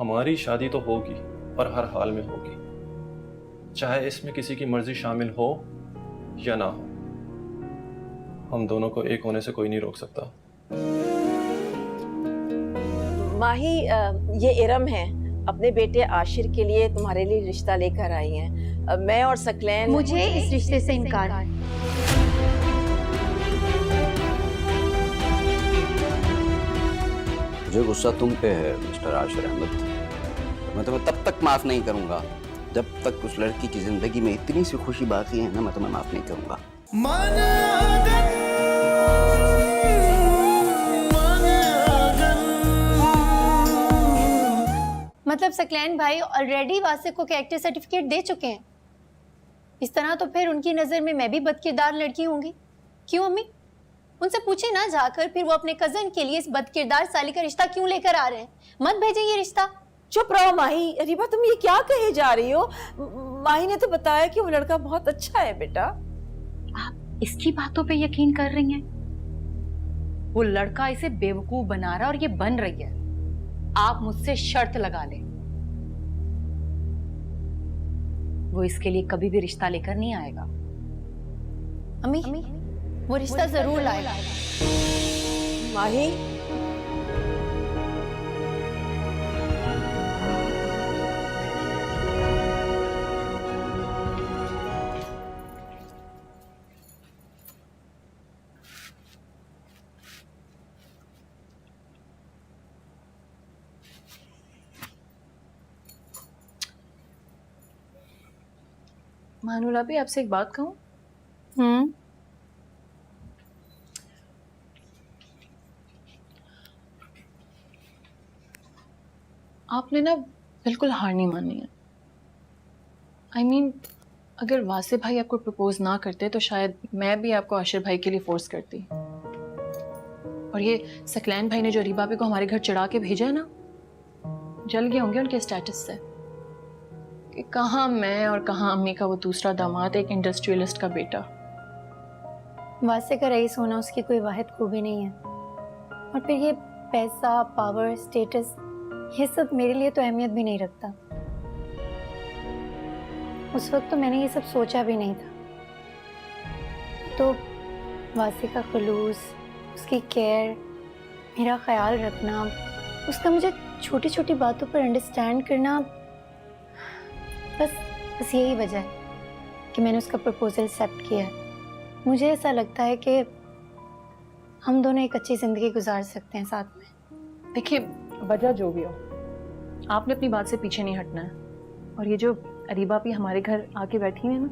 हमारी शादी तो होगी और हर हाल में होगी, चाहे इसमें किसी की मर्जी शामिल हो या ना हो। हम दोनों को एक होने से कोई नहीं रोक सकता। माही, ये इरम है, अपने बेटे आशिर के लिए तुम्हारे लिए रिश्ता लेकर आई हैं। मैं और सकलैन, मुझे इस रिश्ते से इनकार है। मुझे गुस्सा तुम पे है मिस्टर आशिर अहमद। मैं तुम्हें तब तक माफ नहीं करूंगा जब तक उस लड़की की जिंदगी में इतनी सी खुशी बाकी है ना, मैं तुम्हें माफ नहीं करूंगा। मतलब सकलैन भाई ऑलरेडी वासिफ को कैरेक्टर सर्टिफिकेट दे चुके हैं। इस तरह तो फिर उनकी नजर में मैं भी बदकिरदार लड़की होंगी। क्यों अम्मी? उनसे पूछे ना जाकर फिर वो अपने कजन के लिए इस बदकिरदार साली का रिश्ता क्यों लेकर आ रहे हैं। मत भेजें ये रिश्ता। चुप रहो माही। रिबा, तुम ये क्या कहे जा रही हो? माही ने तो बताया कि वो लड़का बहुत अच्छा है बेटा। आप इसकी बातों पे यकीन कर रही हैं? वो लड़का इसे बेवकूफ बना रहा है और ये बन रही है। आप मुझसे शर्त लगा लें, वो इसके लिए कभी भी रिश्ता लेकर नहीं आएगा। अम्मी, वो रिश्ता जरूर लाएगा। माही, मानुला भी आपसे एक बात कहूं? आपने ना बिल्कुल हार नहीं माननी है। I mean, अगर वासिफ भाई आपको प्रपोज ना करते तो शायद मैं भी आपको आशिर भाई के लिए फोर्स करती। और ये सकलैन भाई ने जो रीबा को हमारे घर चढ़ा के भेजा है ना, जल गए होंगे उनके स्टेटस से कि कहाँ मैं और कहाँ अम्मी का वो दूसरा दामाद, एक इंडस्ट्रियलिस्ट का बेटा। वासे का रईस होना उसकी कोई वाहिद खूबी नहीं है। और फिर ये पैसा, पावर, स्टेटस, ये सब मेरे लिए तो अहमियत भी नहीं रखता। उस वक्त तो मैंने ये सब सोचा भी नहीं था। तो वासे का खुलूस, उसकी केयर, मेरा ख्याल रखना, उसका मुझे छोटी छोटी बातों पर अंडरस्टैंड करना, बस यही वजह है कि मैंने उसका प्रपोजल एक्सेप्ट किया है। मुझे ऐसा लगता है कि हम दोनों एक अच्छी जिंदगी गुजार सकते हैं साथ में। देखिए, वजह जो भी हो, आपने अपनी बात से पीछे नहीं हटना है। और ये जो अरीबा भी हमारे घर आके बैठी है ना,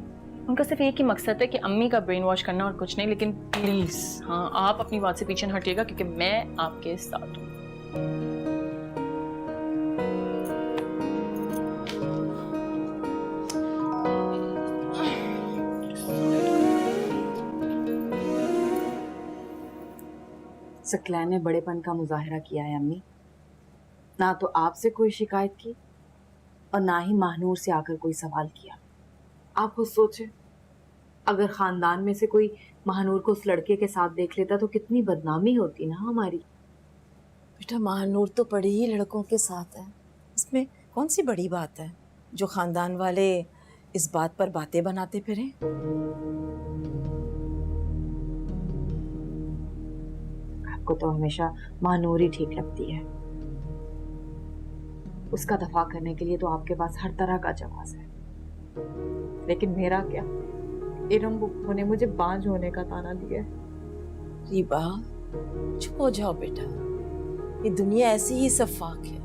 उनका सिर्फ एक ही मकसद है कि अम्मी का ब्रेन वॉश करना और कुछ नहीं। लेकिन प्लीज, हाँ, आप अपनी बात से पीछे न हटिएगा क्योंकि मैं आपके साथ हूँ। सकलैन ने बड़ेपन का मुजाहरा किया है अम्मी। ना तो आपसे कोई शिकायत की और ना ही महानूर से आकर कोई सवाल किया। आप खुद सोचें, अगर खानदान में से कोई महानूर को उस लड़के के साथ देख लेता तो कितनी बदनामी होती ना हमारी। बेटा, महानूर तो बड़े ही लड़कों के साथ है, इसमें कौन सी बड़ी बात है जो खानदान वाले इस बात पर बातें बनाते फिरें। आपको तो हमेशा महानूर ही ठीक लगती है। उसका दफा करने के लिए तो आपके पास हर तरह का जवाब है, लेकिन मेरा क्या? इरम बुक्को ने मुझे बांझ होने का ताना दिया है। रीबा, चुप हो जाओ बेटा, ये दुनिया ऐसी ही सफाक है।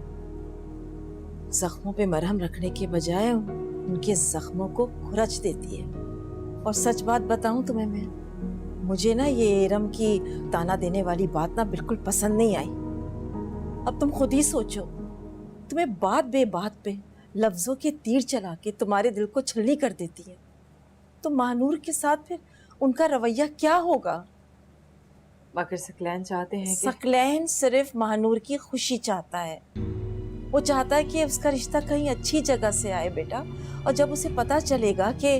जख्मों पे मरहम रखने के बजाय उनके जख्मों को खुरच देती है। और सच बात बताऊं तुम्हें, मुझे ना ये इरम की ताना देने वाली बात ना बिल्कुल पसंद नहीं आई। अब तुम खुद ही सोचो, तुम्हें बात बेबात पे लफ्जों के तीर चला के तुम्हारे दिल को छलनी कर देती है, तो महानूर के साथ फिर उनका रवैया क्या होगा? मगर सकलैन चाहते हैं कि... सकलैन सिर्फ महानूर की खुशी चाहता है। वो चाहता है कि उसका रिश्ता कहीं अच्छी जगह से आए बेटा। और जब उसे पता चलेगा कि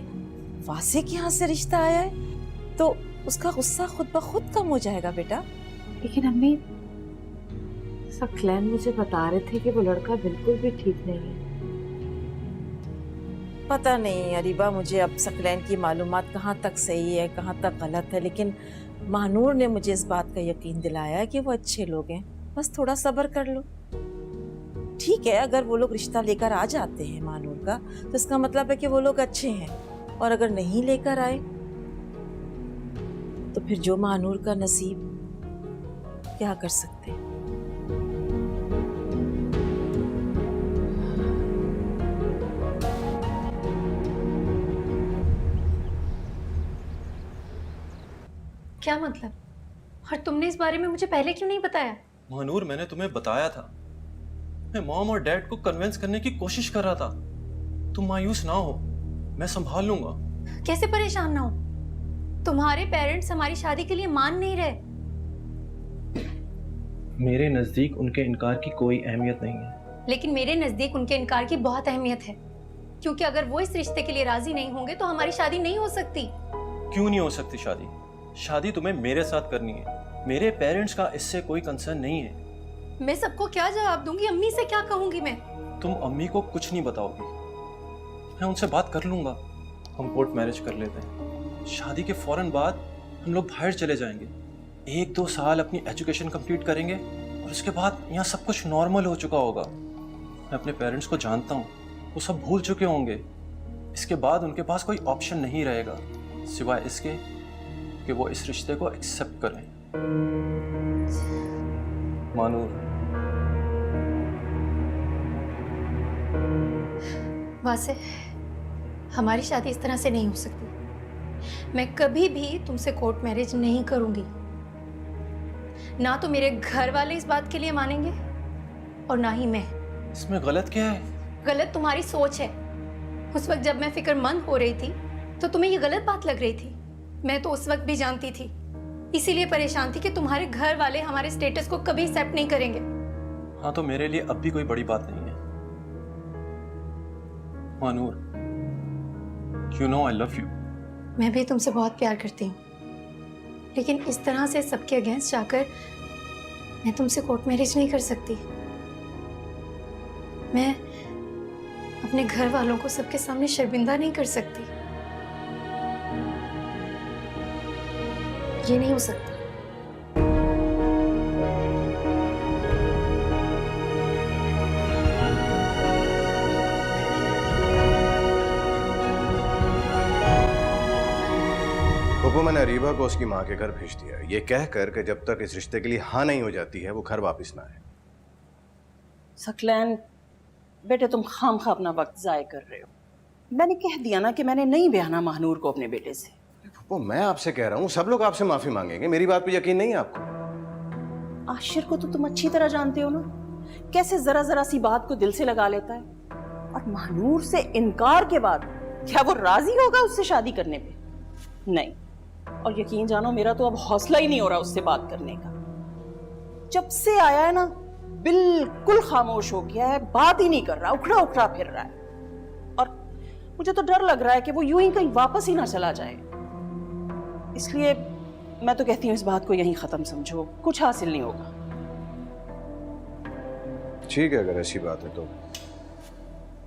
वासे के यहाँ से रिश्ता आया है तो उसका गुस्सा खुद ब खुद कम हो जाएगा बेटा। लेकिन अम्मी, सकलैन मुझे बता रहे थे कि वो लड़का बिल्कुल भी ठीक नहीं है। पता नहीं अरीबा, मुझे अब सकलैन की मालूमात कहाँ तक सही है कहाँ तक गलत है, लेकिन महानूर ने मुझे इस बात का यकीन दिलाया है कि वो अच्छे लोग हैं। बस थोड़ा सब्र कर लो। ठीक है, अगर वो लोग रिश्ता लेकर आ जाते हैं महानूर का, तो इसका मतलब है कि वो लोग अच्छे हैं, और अगर नहीं लेकर आए तो फिर जो महानूर का नसीब, क्या कर सकते हैं। क्या मतलब? और तुमने इस बारे में मुझे पहले क्यों नहीं बताया? महानूर, मैंने तुम्हें बताया था, मैं मॉम और डैड को कन्विंस करने की कोशिश कर रहा था। तुम मायूस ना हो, मैं संभाल लूंगा। कैसे परेशान ना हो? तुम्हारे पेरेंट्स हमारी शादी के लिए मान नहीं रहे। मेरे नजदीक उनके इनकार की कोई अहमियत नहीं है। लेकिन मेरे नजदीक उनके इनकार की बहुत अहमियत है, क्योंकि अगर वो इस रिश्ते के लिए राजी नहीं होंगे तो हमारी शादी नहीं हो सकती। क्यों नहीं हो सकती शादी? शादी तुम्हें मेरे साथ करनी है। मेरे पेरेंट्स का इससे कोई कंसर्न नहीं है। मैं सबको क्या जवाब दूंगी? अम्मी से क्या कहूंगी मैं? तुम अम्मी को कुछ नहीं बताओगी, मैं उनसे बात कर लूंगा। हम कोर्ट मैरिज कर लेते हैं, शादी के फौरन बाद हम लोग बाहर चले जाएंगे, 1-2 साल अपनी एजुकेशन कंप्लीट करेंगे, और उसके बाद यहाँ सब कुछ नॉर्मल हो चुका होगा। मैं अपने पेरेंट्स को जानता हूँ, वो सब भूल चुके होंगे। इसके बाद उनके पास कोई ऑप्शन नहीं रहेगा सिवाय इसके कि वो इस रिश्ते को एक्सेप्ट करें। मानूर, वासे, हमारी शादी इस तरह से नहीं हो सकती। मैं कभी भी तुमसे कोर्ट मैरिज नहीं करूंगी। ना तो मेरे घर वाले इस बात के लिए मानेंगे और ना ही मैं। इसमें गलत क्या है? गलत तुम्हारी सोच है। उस वक्त जब मैं फिक्रमंद हो रही थी तो तुम्हें ये गलत बात लग रही थी। मैं तो उस वक्त भी जानती थी, इसीलिए परेशान थी कि तुम्हारे घर वाले हमारे स्टेटस को कभी एक्सेप्ट नहीं करेंगे। हाँ, तो मेरे लिए अब भी कोई बड़ी बात नहीं है। Manur, you know I love you। मैं भी तुमसे बहुत प्यार करती हूँ, लेकिन इस तरह से सबके अगेंस्ट जाकर मैं तुमसे कोर्ट मैरिज नहीं कर सकती। मैं अपने घर वालों को सबके सामने शर्मिंदा नहीं कर सकती। ये नहीं हो सकता। पप्पू, मैंने अरीबा को उसकी माँ के घर भेज दिया, ये कह कर कि जब तक इस रिश्ते के लिए हाँ नहीं हो जाती है वो घर वापस ना आए। सकलैन बेटे, तुम खामखा अपना वक्त जाया कर रहे हो। मैंने कह दिया ना कि मैंने नहीं ब्याहना महानूर को अपने बेटे से। पप्पू, मैं आपसे कह रहा हूँ, सब लोग आपसे माफी मांगेंगे, मेरी बात पे यकीन नहीं है आपको? आशिर को तो तुम अच्छी तरह जानते हो ना, कैसे जरा जरा सी बात को दिल से लगा लेता है। और महानूर से इनकार के बाद क्या वो राजी होगा उससे शादी करने पे? नहीं। और यकीन जानो, मेरा तो अब हौसला ही नहीं हो रहा उससे बात करने का। जब से आया है ना, बिल्कुल खामोश हो गया है, बात ही नहीं कर रहा, उखड़ा उखड़ा फिर रहा है। और मुझे तो डर लग रहा है कि वो यूं ही कहीं वापस ही ना चला जाए। इसलिए मैं तो कहती हूँ इस बात को यहीं खत्म समझो, कुछ हासिल नहीं होगा। ठीक है, अगर ऐसी बात है तो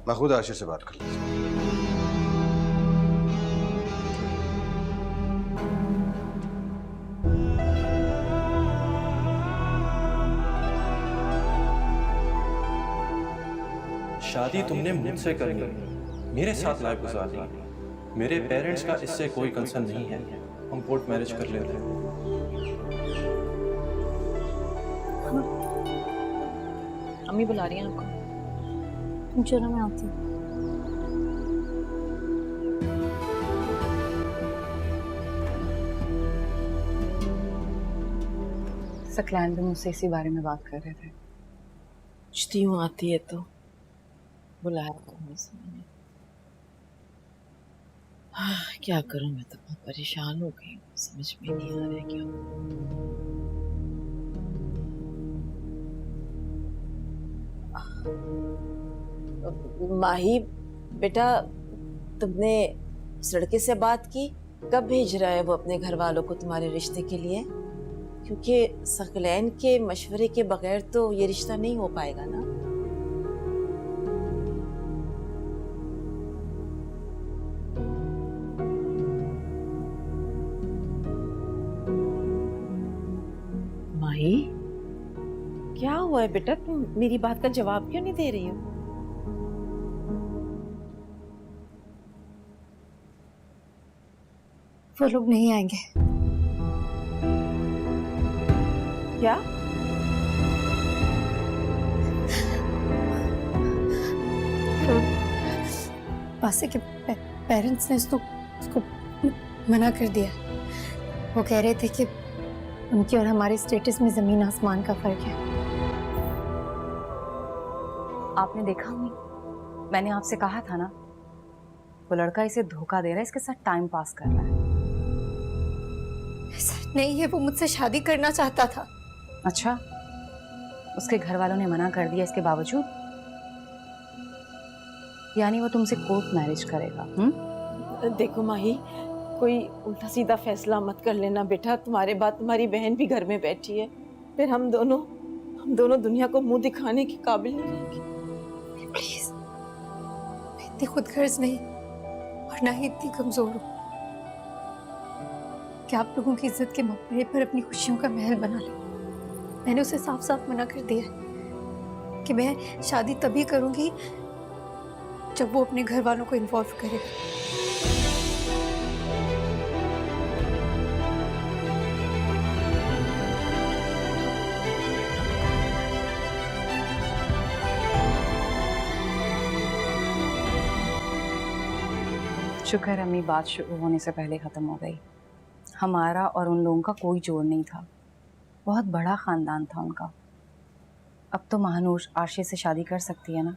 मैं खुद आशिर से बात कर लेता हूँ। शादी तुमने मुझसे करनी है, मेरे साथ लाइफ गुजारनी है। मेरे पेरेंट्स का इससे कोई कंसर्न नहीं है। हम कोर्ट मैरिज कर लेते हैं। अम्मी बुला रही हैं आपको। तुम चलो, मैं आती हूँ। सकलैन भी मुझसे इसी बारे में बात कर रहे थे। पूछती हूँ, आती है तो बुलाया मैंने। क्या करूं, मैं तो बहुत परेशान हो गई हूँ, समझ में नहीं आ रहा है क्या। माही बेटा, तुमने उस लड़के से बात की? कब भेज रहा है वो अपने घर वालों को तुम्हारे रिश्ते के लिए? क्योंकि सकलैन के मशवरे के बगैर तो ये रिश्ता नहीं हो पाएगा ना। माही, क्या हुआ है बेटा? तुम मेरी बात का जवाब क्यों नहीं दे रही हो? वो लोग नहीं आएंगे। क्या? वासे के पेरेंट्स ने उसको मना कर दिया। वो कह रहे थे कि उनके और हमारे स्टेटस में जमीन आसमान का फर्क है। आपने देखा अम्मी, मैंने आपसे कहा था ना, वो लड़का इसे धोखा दे रहा है, इसके साथ टाइम पास कर रहा है। ऐसा नहीं है, वो मुझसे शादी करना चाहता था। अच्छा, उसके घर वालों ने मना कर दिया इसके बावजूद? यानी वो तुमसे कोर्ट मैरिज करेगा? देखो माही, कोई उल्टा सीधा फैसला मत कर लेना बेटा। तुम्हारे बाद तुम्हारी बहन भी घर में बैठी है, फिर हम दोनों दुनिया को मुंह दिखाने के काबिल नहीं रहेंगे। प्लीज, मैं इतनी खुदगर्ज नहीं और ना ही इतनी कमजोर हूँ कि आप लोगों की इज्जत के मकबरे पर अपनी खुशियों का महल बना ले। मैंने उसे साफ साफ मना कर दिया है कि मैं शादी तभी करूंगी जब वो अपने घर वालों को इन्वॉल्व करेगा। शुक्र है अम्मी, बात शुरू होने से पहले ख़त्म हो गई। हमारा और उन लोगों का कोई जोड़ नहीं था, बहुत बड़ा ख़ानदान था उनका। अब तो महानूर आशिर से शादी कर सकती है ना।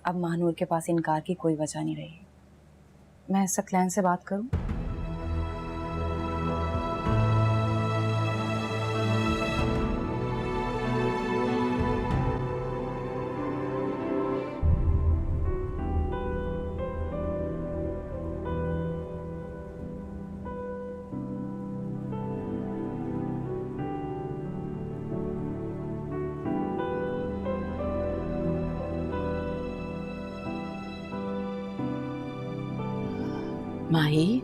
अब महानूर के पास इनकार की कोई वजह नहीं रही। मैं सकलैन से बात करूं? माही,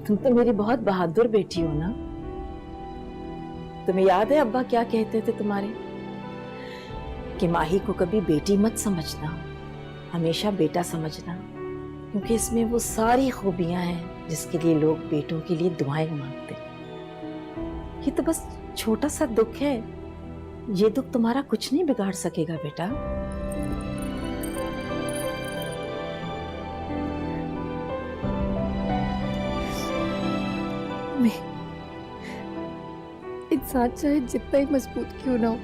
तुम तो मेरी बहुत बहादुर बेटी हो ना। तुम्हें याद है अब्बा क्या कहते थे तुम्हारे, कि माही को कभी बेटी मत समझना, हमेशा बेटा समझना, क्योंकि इसमें वो सारी खूबियां हैं जिसके लिए लोग बेटों के लिए दुआएं मांगते। ये तो बस छोटा सा दुख है, ये दुख तुम्हारा कुछ नहीं बिगाड़ सकेगा बेटा। इंसान चाहे जितना ही मजबूत क्यों ना हो,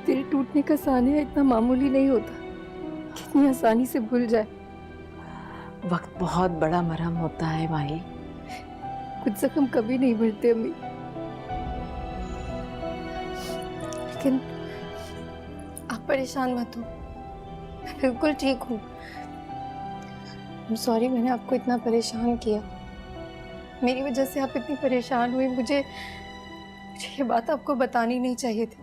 दिल टूटने का सानिया इतना मामूली नहीं होता, कितनी आसानी से भूल जाए। वक्त बहुत बड़ा मरहम होता है माही। कुछ जख्म कभी नहीं भरते अम्मी, लेकिन आप परेशान मत हो, मैं बिल्कुल ठीक हूँ। सॉरी मैंने आपको इतना परेशान किया, मेरी वजह से आप इतनी परेशान हुई। मुझे ये बात आपको बतानी नहीं चाहिए थी।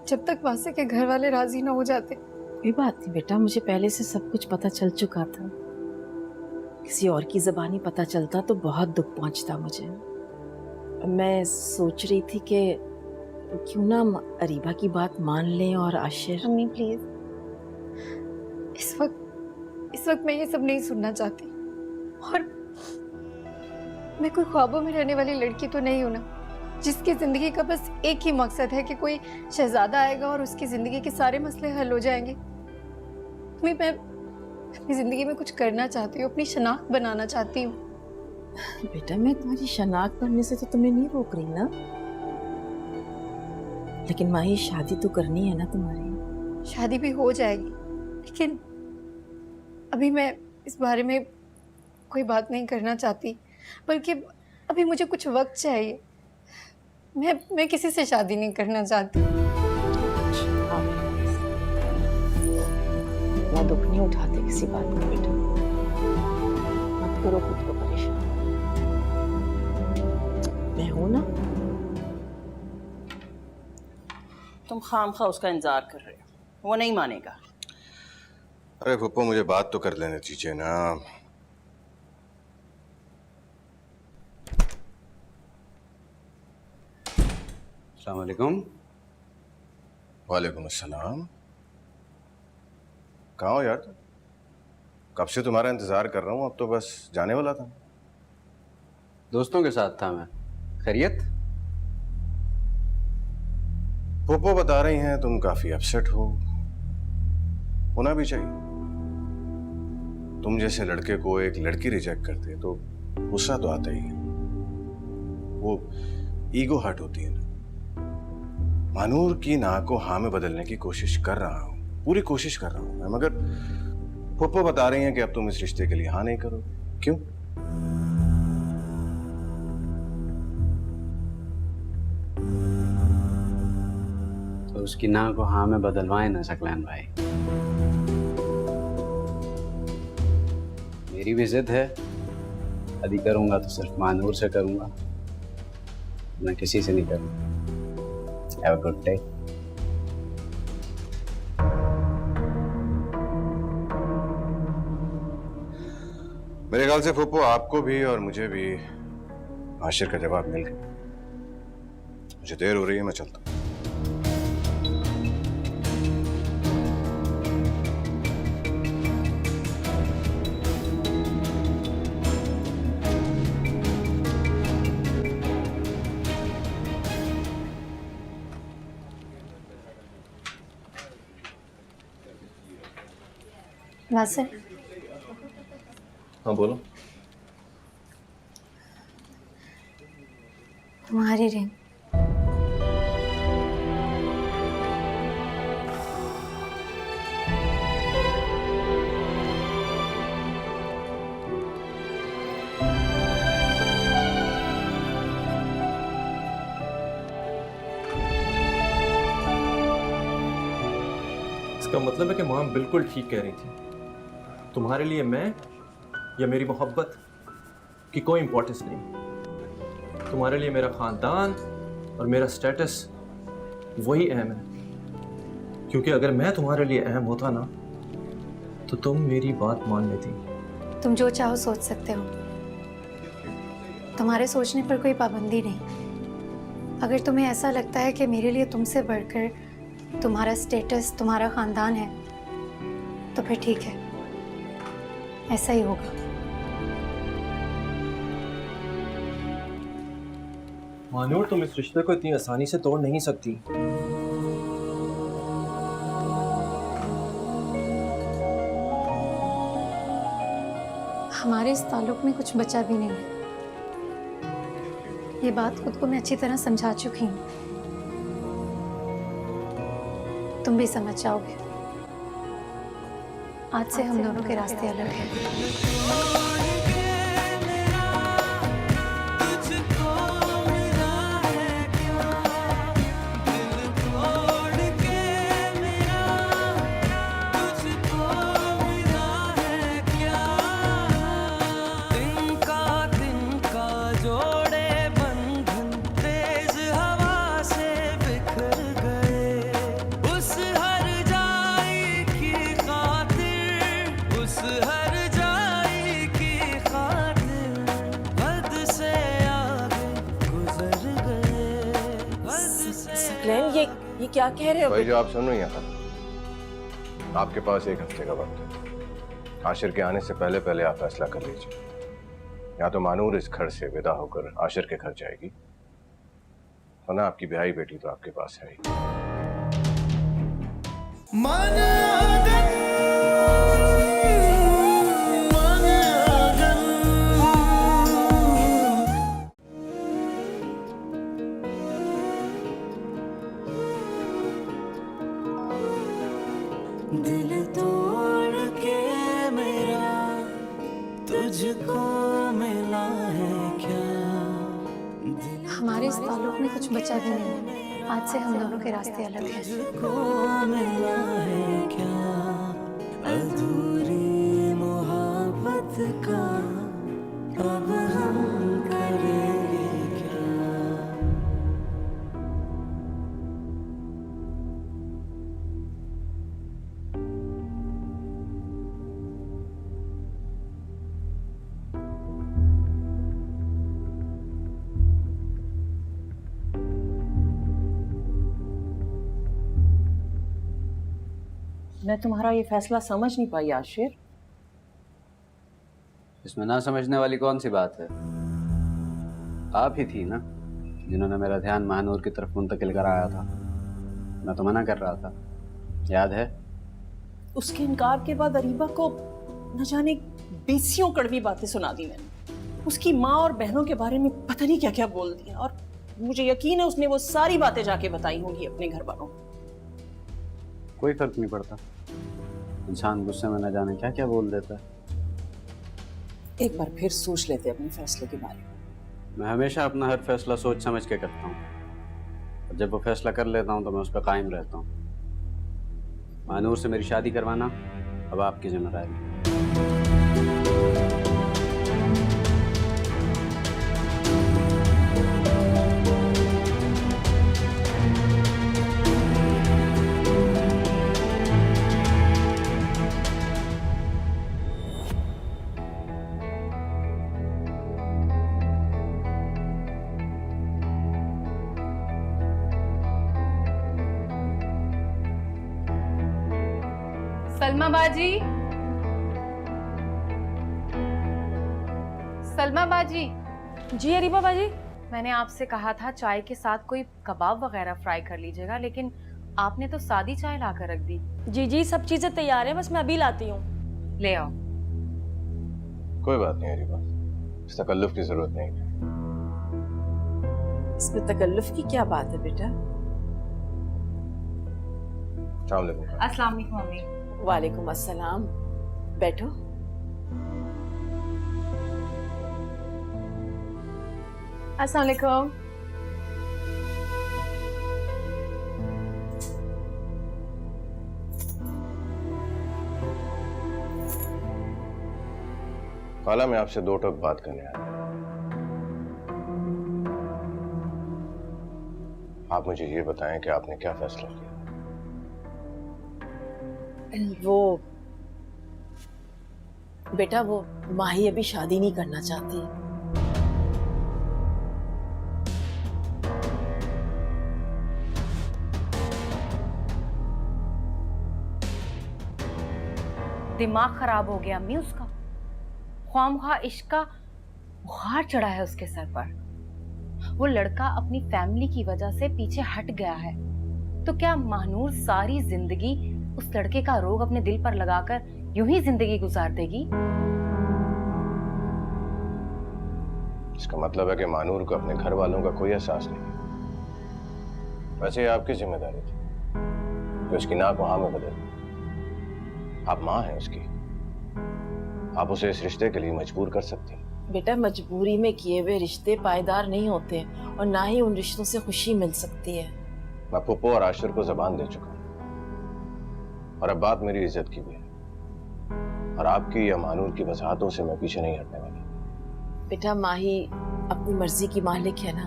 जब तक वासे के घर वाले राजी ना हो जाते। कोई बात नहीं बेटा, मुझे पहले से सब कुछ पता चल चुका था। किसी और की ज़बानी पता चलता तो बहुत दुख पहुंचता मुझे। मैं सोच रही थी कि क्यों ना अरीबा की बात मान लें और आशिर। अम्मी प्लीज, इस वक्त मैं ये सब नहीं सुनना चाहती, और मैं कोई ख्वाबों में रहने वाली लड़की तो नहीं हूं ना, जिसकी जिंदगी का बस एक ही मकसद है कि कोई शहजादा आएगा और उसकी जिंदगी के सारे मसले हल हो जाएंगे। मैं अपनी जिंदगी में कुछ करना चाहती हूँ, अपनी शनाख्त बनाना चाहती हूँ। बेटा, मैं तुम्हारी शनाख्त करने से तो तुम्हें नहीं रोक रही ना, लेकिन माही शादी तो करनी है ना तुम्हारी। शादी भी हो जाएगी, लेकिन अभी मैं इस बारे में कोई बात नहीं करना चाहती, बल्कि अभी मुझे कुछ वक्त चाहिए। मैं किसी से शादी नहीं करना चाहती। मैं दुख नहीं उठाते किसी बात का बेटा, मत करो खुद को परेशान। मैं हूं ना। तुम खामखा उसका इंतजार कर रहे हो, वो नहीं मानेगा। अरे फुप्पो मुझे बात तो कर लेने दीजिए ना। अस्सलाम वालेकुम। वालेकुम अस्सलाम। कहाँ हो यार? कब से तुम्हारा इंतजार कर रहा हूँ, अब तो बस जाने वाला था। दोस्तों के साथ था मैं। खैरियत? फुप्पो बता रही हैं तुम काफी अपसेट हो। होना भी चाहिए। तुम जैसे लड़के को एक लड़की रिजेक्ट करते तो गुस्सा तो आता ही है, वो ईगो हर्ट होती है ना। मानूर की ना को हाँ में बदलने की कोशिश कर रहा हूं, पूरी कोशिश कर रहा हूं मैं, मगर फुप्पो बता रही हैं कि अब तुम इस रिश्ते के लिए हाँ नहीं करोगे। क्यों? तो उसकी ना को हाँ में बदलवाए ना सकलैन भाई। मेरी भी जिद है, यदि करूंगा तो सिर्फ मानूर से करूंगा, मैं किसी से नहीं करूंगा। Have a good day. मेरे ख्याल से फुप्पो आपको भी और मुझे भी आशिर का जवाब मिल गया। मुझे देर हो रही है, मैं चलता हूं। वासिफ, हाँ बोलो। तुम्हारी रिंग। इसका मतलब है कि माँ बिल्कुल ठीक कह रही थी। तुम्हारे लिए मैं या मेरी मोहब्बत की कोई इंपॉर्टेंस नहीं। तुम्हारे लिए मेरा खानदान और मेरा स्टेटस वही अहम है। क्योंकि अगर मैं तुम्हारे लिए अहम होता ना तो तुम मेरी बात मान लेती। तुम जो चाहो सोच सकते हो, तुम्हारे सोचने पर कोई पाबंदी नहीं। अगर तुम्हें ऐसा लगता है कि मेरे लिए तुमसे बढ़कर तुम्हारा स्टेटस, तुम्हारा खानदान है, तो फिर ठीक है, ऐसा ही होगा। मानूर, तुम इस रिश्ते को इतनी आसानी से तोड़ नहीं सकती। हमारे इस ताल्लुक में कुछ बचा भी नहीं है। ये बात खुद को मैं अच्छी तरह समझा चुकी हूँ, तुम भी समझ जाओगे। आज से हम दोनों के रास्ते अलग हैं। सकलैन, ये क्या कह रहे हो? भाई जो आप सुन रही हैं ना, आपके पास एक हफ्ते का वक्त है। आशिर के आने से पहले पहले आप फैसला कर लीजिए। या तो मानूर इस घर से विदा होकर आशिर के घर जाएगी, वरना आपकी ब्याही बेटी तो आपके पास है ही। दिल तोड़ के मेरा तुझको मिला है क्या? हमारे इस ताल्लुक में कुछ बचा भी नहीं है। आज से हम दोनों के रास्ते अलग हैं। तुझको मिला है क्या? अधूरी मोहब्बत का अब हम करेंगे क्या? मैं तुम्हारा ये फैसला समझ नहीं पाई आशिर। इसमें ना समझने वाली कौन सी बात है? आप ही थी ना जिन्होंने मेरा ध्यान महानूर की तरफ मुंतकिल कराया था। मैं तो मना कर रहा था, याद है? उसके इनकार के बाद अरीबा को न जाने बेसियों कड़वी बातें सुना दी मैंने। उसकी माँ और बहनों के बारे में पता नहीं क्या क्या बोल दिया, और मुझे यकीन है उसने वो सारी बातें जाके बताई होंगी अपने घर वालों को। कोई फर्क नहीं पड़ता, इंसान गुस्से में न जाने क्या क्या बोल देता है। एक बार फिर सोच लेते अपने फैसले के बारे में। मैं हमेशा अपना हर फैसला सोच समझ के करता हूँ, और जब वो फैसला कर लेता हूँ तो मैं उस पर कायम रहता हूँ। महानूर से मेरी शादी करवाना अब आपकी जिम्मेदारी है। सलमा बाजी, सलमा बाजी। जी अरीबा बाजी। मैंने आपसे कहा था चाय के साथ कोई कबाब वगैरह फ्राई कर लीजिएगा, लेकिन आपने तो सादी चाय लाकर रख दी। जी जी सब चीजें तैयार है, बस मैं अभी लाती हूँ। ले आओ। कोई बात नहीं अरीबा, इस तकल्लुफ की जरूरत नहीं है। इसमें तकल्लुफ की क्या बात है बेटा? अस्सलाम वालेकुम। अस्सलाम वालेकुम मम्मी। वालेकुम अस्सलाम, बैठो। अस्सलाम वालेकुम। खाला, मैं आपसे दो टक बात करने आया। आप मुझे ये बताएं कि आपने क्या फैसला किया? वो बेटा, वो माही अभी शादी नहीं करना चाहती। दिमाग खराब हो गया अम्मी उसका। ख्वामख्वाह इश्क का बुखार चढ़ा है उसके सर पर। वो लड़का अपनी फैमिली की वजह से पीछे हट गया है, तो क्या महानूर सारी जिंदगी उस लड़के का रोग अपने दिल पर लगाकर यूं ही जिंदगी गुजार देगी? इसका मतलब है कि महानूर को अपने घर वालों का कोई एहसास नहीं। वैसे ये आपकी जिम्मेदारी थी कि उसकी नाक वहां में बदल। आप माँ हैं उसकी, आप उसे इस रिश्ते के लिए मजबूर कर सकती हैं। बेटा, मजबूरी में किए हुए रिश्ते पायदार नहीं होते, और ना ही उन रिश्तों से खुशी मिल सकती है। मैं पुप्पो और आशिर को जबान दे चुका हूं, और अब बात मेरी इज्जत की भी है, और आपकी या महानूर की वजाहतों से मैं पीछे नहीं हटने वाला। बेटा, माही अपनी मर्जी की मालिक है ना,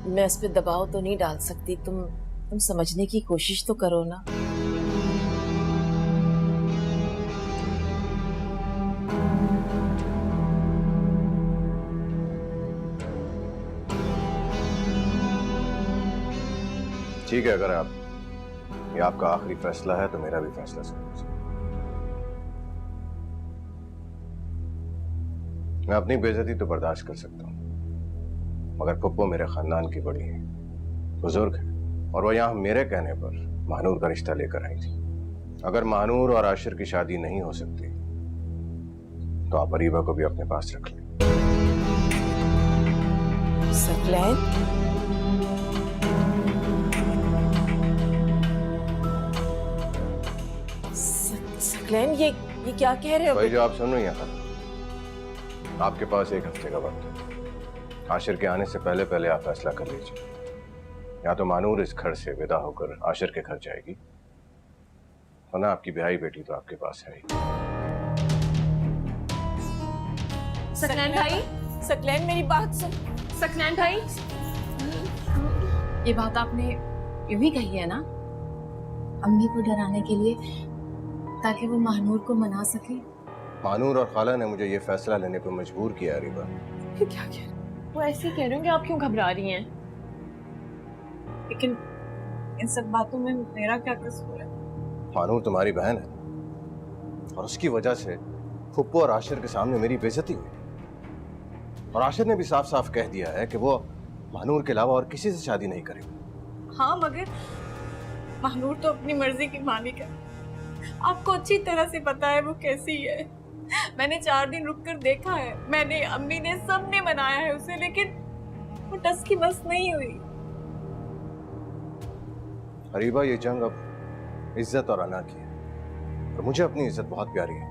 मैं इस पे दबाव तो नहीं डाल सकती। तुम समझने की कोशिश तो करो ना। ठीक है, अगर ये आपका आखिरी फैसला है तो मेरा भी फैसला सुन लीजिए। मैं अपनी बेइज्जती तो बर्दाश्त कर सकता हूँ, मगर पुप्पो मेरे खानदान की बड़ी है, बुजुर्ग है, और वो यहाँ मेरे कहने पर महानूर का रिश्ता लेकर आई थी। अगर महानूर और आशिर की शादी नहीं हो सकती तो आप अरीबा को भी अपने पास रख लें। सकलैन, सकलैन, ये क्या कह रहे हो? भाई, जो आप सुन रही हैं, आपके पास एक हफ्ते का वक्त है। आशिर के आने से पहले पहले आप फैसला कर लीजिए। या तो महानूर इस घर से विदा होकर आशिर के घर जाएगी, वरना आपकी ब्याही बेटी तो आपके पास है ही। सकलैन भाई, सकलैन मेरी बात सुन। सकलैन भाई, ये बात आपने यूं ही कही है ना अम्मी को डराने के लिए, ताकि वो महानूर को मना सके। महानूर और खाला ने मुझे ये फैसला लेने पर मजबूर किया। अरीबा, क्या कह रहे हैं? वो ऐसे ही कह रहे हो कि आप क्यों घबरा रही हैं? लेकिन इन सब बातों में मेरा क्या कसूर है? मानूर तुम्हारी बहन है और उसकी वजह से फुप्पो और आशिर के सामने मेरी बेइज्जती हुई। और आशिर ने भी साफ साफ कह दिया है कि वो मानूर के अलावा और किसी से शादी नहीं करेगा। हाँ, मगर महानूर तो अपनी मर्जी की मालिक है। आपको अच्छी तरह से पता है वो कैसी है। मैंने 4 दिन रुककर देखा है, मैंने, अम्मी ने, सबने मनाया है उसे, लेकिन वो टस की बस नहीं हुई। हरीबा, ये जंग अब इज्जत और अना की है और मुझे अपनी इज्जत बहुत प्यारी है।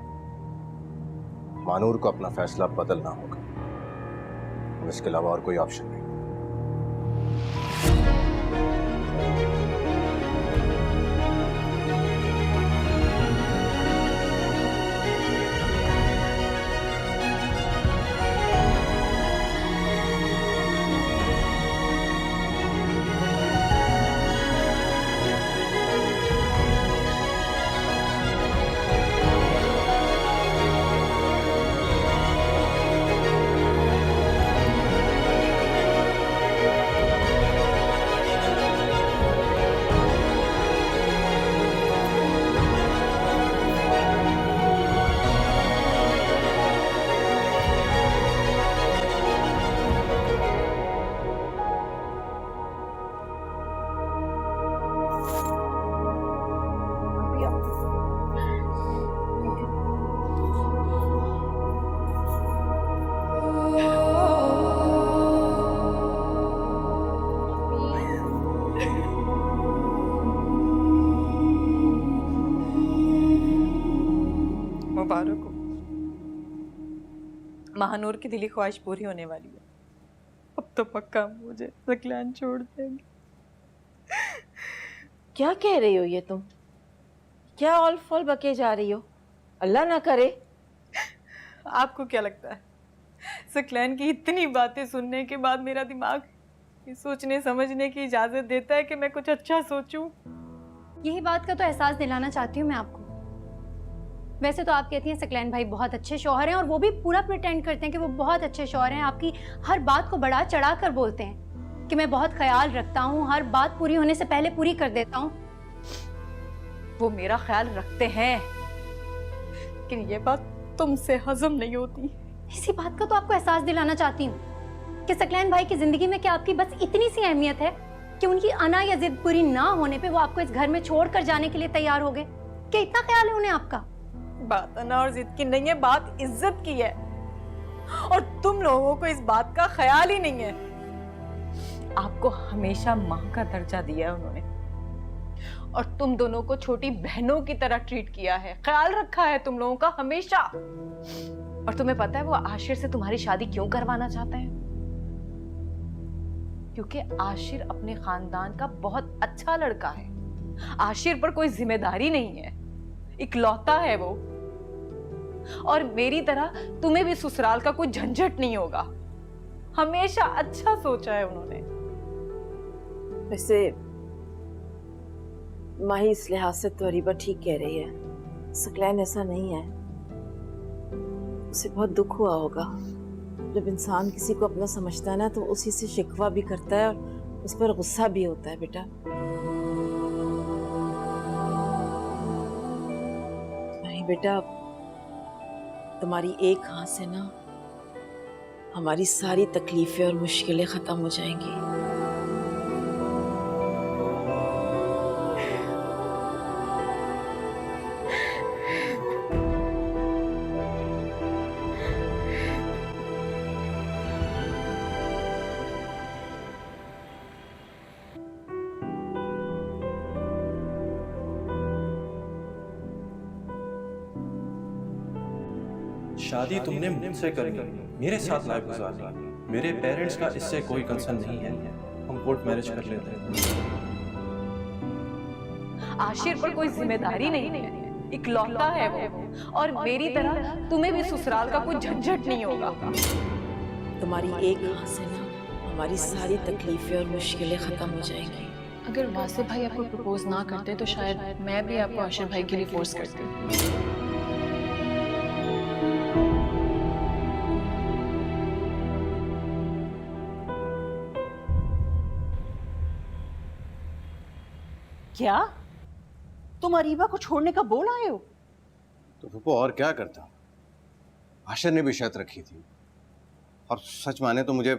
मानूर को अपना फैसला बदलना होगा, इसके अलावा और कोई ऑप्शन नहीं। मुबारक हो, महानूर की दिली ख्वाहिश पूरी होने वाली है। अब तो पक्का मुझे सकलैन छोड़ देंगे। क्या कह रही हो ये तुम? क्या ऑल फॉल बके जा रही हो? अल्लाह ना करे। आपको क्या लगता है सकलैन की इतनी बातें सुनने के बाद मेरा दिमाग ये सोचने समझने की इजाजत देता है कि मैं कुछ अच्छा सोचूं? यही बात का तो एहसास दिलाना चाहती हूँ मैं आपको। वैसे तो आप कहती हैं सकलैन भाई बहुत अच्छे शौहर हैं और वो भी पूरा प्रिटेंड करते हैं कि वो बहुत अच्छे शौहर हैं। आपकी हर बात को बढ़ा चढ़ा कर बोलते हैं कि मैं बहुत ख्याल रखता हूँ, हर बात पूरी होने से पहले पूरी कर देता हूँ। वो मेरा ख्याल रखते हैं, लेकिन ये बात तुमसे हजम नहीं होती। इसी बात का तो आपको एहसास दिलाना चाहती हूँ कि सकलैन भाई की जिंदगी में क्या आपकी बस इतनी सी अहमियत है कि उनकी अना या जिद पूरी ना होने पे वो आपको इस घर में छोड़कर जाने के लिए तैयार हो गए? क्या इतना ख्याल है उन्हें आपका? बात अना और जिद की नहीं है, बात इज्जत की है। और तुम लोगों को इस बात का ख्याल ही नहीं है। आपको हमेशा माँ का दर्जा दिया है उन्होंने और तुम दोनों को छोटी बहनों की तरह ट्रीट किया है, ख्याल रखा है तुम लोगों का हमेशा। और तुम्हें पता है वो आशिर से तुम्हारी शादी क्यों करवाना चाहते हैं? क्योंकि आशिर अपने खानदान का बहुत अच्छा लड़का है। आशिर पर कोई जिम्मेदारी नहीं है, इकलौता है वो। और मेरी तरह तुम्हें भी ससुराल का कोई झंझट नहीं होगा। हमेशा अच्छा सोचा है उन्होंने। वैसे माही इस लिहाज से तो अरीबा ठीक कह रही है। सकलैन ऐसा नहीं है। उसे बहुत दुख हुआ होगा। जब इंसान किसी को अपना समझता है ना तो उसी से शिकवा भी करता है और उस पर गुस्सा भी होता है। बेटा नहीं बेटा, तुम्हारी एक हाथ से ना हमारी सारी तकलीफें और मुश्किलें खत्म हो जाएंगी। शादी तुमने मुझसे करी, मेरे साथ लाइफ गुजारनी। मेरे पेरेंट्स का इससे कोई कंसर्न नहीं है। हम कोर्ट मैरिज कर लेते हैं। आशिर पर कोई जिम्मेदारी नहीं है, इकलौता है वो। और मेरी तरह तुम्हें भी ससुराल का कोई झंझट नहीं होगा। तुम्हारी एक हाथ से ना हमारी सारी तकलीफें और मुश्किलें खत्म हो जाएंगी। अगर वासिफ भाई आपको प्रपोज ना करते तो शायद मैं भी आपको आशिर भाई के लिए फोर्स करती। क्या तुम अरीबा को छोड़ने का बोल आए हो? तो फूफो और क्या करता? आशिर ने भी शर्त रखी थी, और सच माने तो मुझे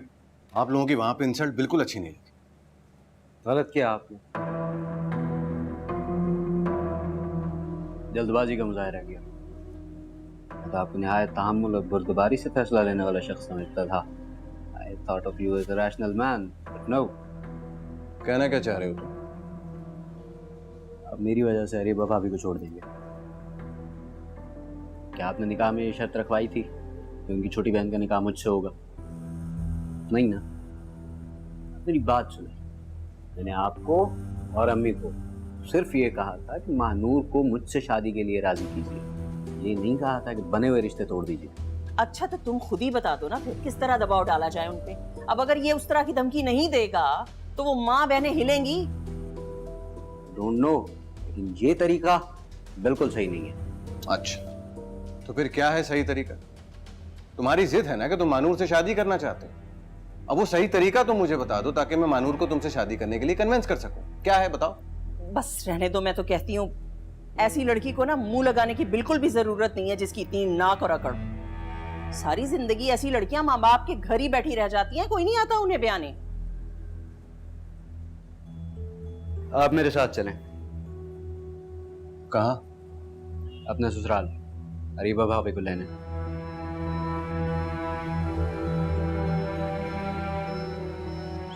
आप लोगों की वहां पे इंसल्ट बिल्कुल अच्छी नहीं लगी। गलत किया आपने, जल्दबाजी का मुजाहरा किया। मैं तो आपको निहायत तहम्मुल और बुर्दबारी से फैसला लेने वाला शख्स समझता था। I thought of you as a rational man, but no. कहना क्या चाह रहे हो तुम? अब मेरी वजह से अरीबा भाभी को छोड़ देंगे? क्या आपने निकाह में ये शर्त रखवाई थी कि उनकी छोटी बहन का निकाह मुझसे होगा? नहीं ना। मेरी बात सुने, मैंने आपको और अम्मी को सिर्फ ये कहा था कि महानूर को मुझसे शादी के लिए राजी कीजिए, ये नहीं कहा था कि बने हुए रिश्ते तोड़ दीजिए। अच्छा तो तुम खुद ही बता दो ना फिर किस तरह दबाव डाला जाए उन पे। अब अगर ये उस तरह की धमकी नहीं देगा तो वो माँ बहनें हिलेंगी। डोंट नो, लेकिन ये तरीका बिल्कुल सही नहीं है। अच्छा तो फिर क्या है सही तरीका? तुम्हारी जिद है ना कि तुम मानूर से शादी करना चाहते हो। अब वो सही तरीका तुम मुझे बता दो ताकि मैं मानूर को तुमसे शादी करने के लिए कन्विंस कर सकूं। क्या है बताओ? बस रहने दो, मैं तो कहती हूँ ऐसी लड़की को ना मुंह लगाने की बिल्कुल भी जरूरत नहीं है जिसकी इतनी नाक और अकड़। सारी जिंदगी ऐसी लड़कियां माँ बाप के घर ही बैठी रह जाती हैं, कोई नहीं आता उन्हें बयाने। आप मेरे साथ चलें। कहाँ? अपने ससुराल अरीबा भाभी को लेने।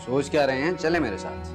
सोच क्या रहे हैं, चले मेरे साथ।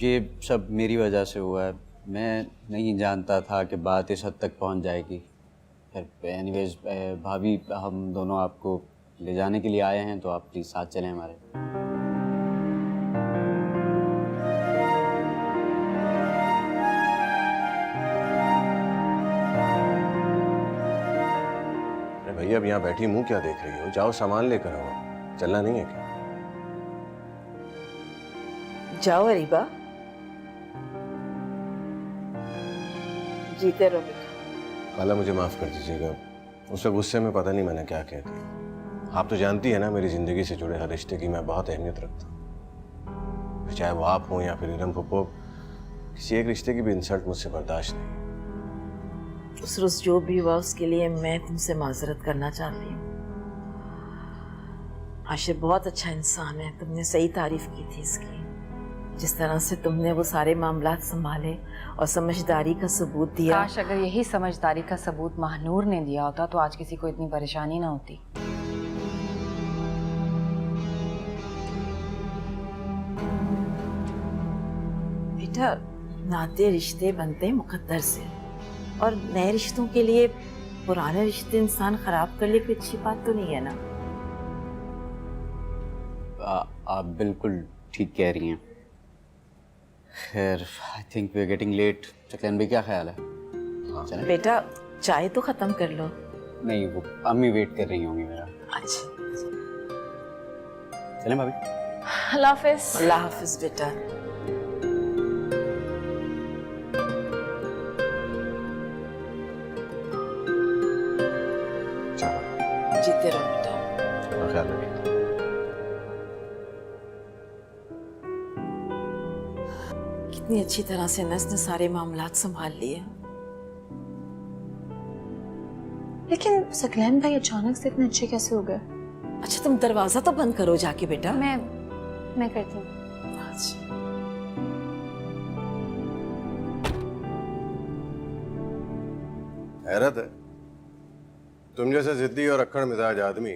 ये सब मेरी वजह से हुआ है। मैं नहीं जानता था कि बात इस हद तक पहुंच जाएगी। फिर एनीवेज भाभी, हम दोनों आपको ले जाने के लिए आए हैं, तो आप प्लीज़ साथ चलें हमारे। अरे भैया अब यहाँ बैठी मुंह क्या देख रही हो? जाओ सामान लेकर आओ। चलना नहीं है क्या? जाओ अरीबा, जीते रहो बेटा। खाला मुझे माफ कर दीजिएगा, उस गुस्से में पता नहीं मैंने क्या कह दिया। आप तो जानती है ना मेरी जिंदगी से जुड़े हर रिश्ते की मैं बहुत अहमियत रखता हूँ। चाहे वो आप हो या फिर इरम फुप्पो, किसी एक रिश्ते की भी इंसल्ट मुझसे बर्दाश्त नहीं। उस रोज जो भी हुआ उसके लिए मैं तुमसे माजरत करना चाहती हूँ। आशिर बहुत अच्छा इंसान है, तुमने सही तारीफ की थी इसकी। जिस तरह से तुमने वो सारे मामलात संभाले और समझदारी का सबूत दिया। काश अगर यही समझदारी का सबूत महानूर ने दिया होता तो आज किसी को इतनी परेशानी ना होती। बेटा, नाते रिश्ते बनते हैं मुकद्दर से, और नए रिश्तों के लिए पुराने रिश्ते इंसान खराब कर ले कोई अच्छी बात तो नहीं है ना। आप बिल्कुल ठीक कह रही हैं। खैर, I think we are getting late. चकलन भाई, क्या ख्याल है? चलें? बेटा चाय तो खत्म कर लो। नहीं, वो अम्मी वेट कर रही होंगी मेरा। अच्छा, चलें भाभी? अल्लाह हाफिज। अल्लाह हाफिज बेटा। चलो जीते रहो बेटा। अपना ख्याल रखिए। कितनी अच्छी तरह से नस ने सारे मामलात संभाल लिए। लेकिन सकलैन भाई अचानक से इतने अच्छे कैसे हो गए? अच्छा तुम दरवाजा तो बंद करो जाके बेटा। मैं करती हूँ। अच्छा। हैरत है, तुम जैसा जिद्दी और अक्खड़ मिजाज आदमी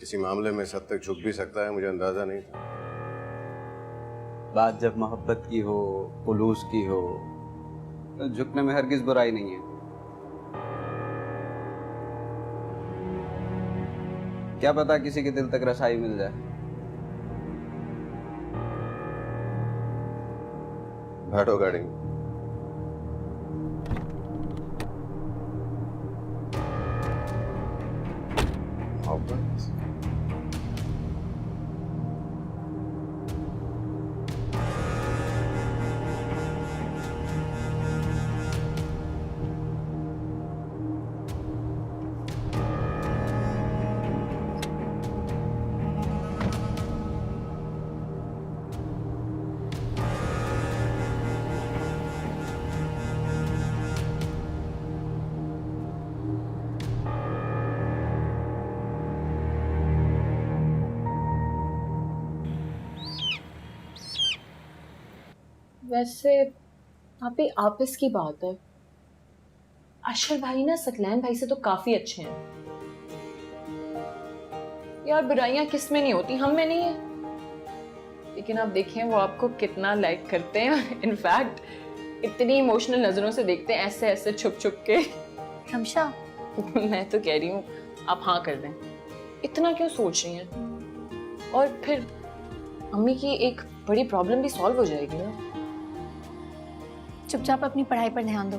किसी मामले में सद तक झुक भी सकता है, मुझे अंदाजा नहीं था। बात जब मोहब्बत की हो, खुलूस की हो, तो झुकने में हरगिज बुराई नहीं है। क्या पता किसी के दिल तक रसाई मिल जाए। बैठो गाड़ी में। मोहब्बत वैसे आप ही आपस की बात है, अशर भाई ना सकलैन भाई से तो काफी अच्छे हैं यार। बुराइयां किस में नहीं होती, हम में नहीं है। लेकिन आप देखें वो आपको कितना लाइक करते हैं, इनफैक्ट इतनी इमोशनल नजरों से देखते हैं, ऐसे ऐसे छुप छुप के। रमशा, मैं तो कह रही हूँ आप हाँ कर दें, इतना क्यों सोच रही हैं? और फिर अम्मी की एक बड़ी प्रॉब्लम भी सॉल्व हो जाएगी ना। चुपचाप अपनी पढ़ाई पर ध्यान दो।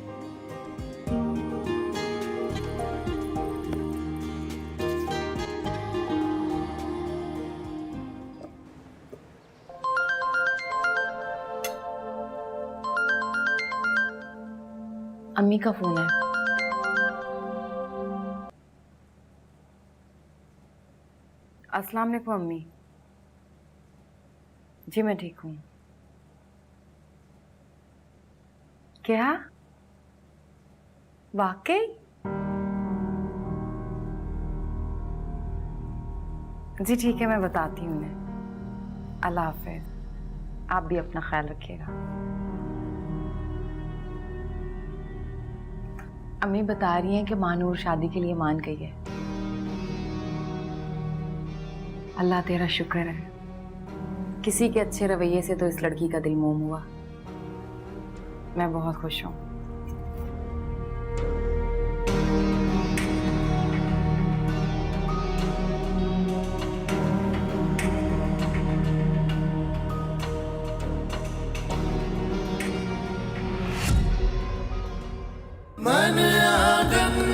अम्मी का फोन है। अस्सलाम वालेकुम अम्मी। जी मैं ठीक हूँ। क्या? वाकई? जी ठीक है, मैं बताती हूँ उन्हें। अल्लाह हाफिज। आप भी अपना ख्याल रखिएगा। अम्मी बता रही हैं कि मानूर शादी के लिए मान गई है। अल्लाह तेरा शुक्र है, किसी के अच्छे रवैये से तो इस लड़की का दिल मोम हुआ। मैं बहुत खुश हूँ। मन आंगन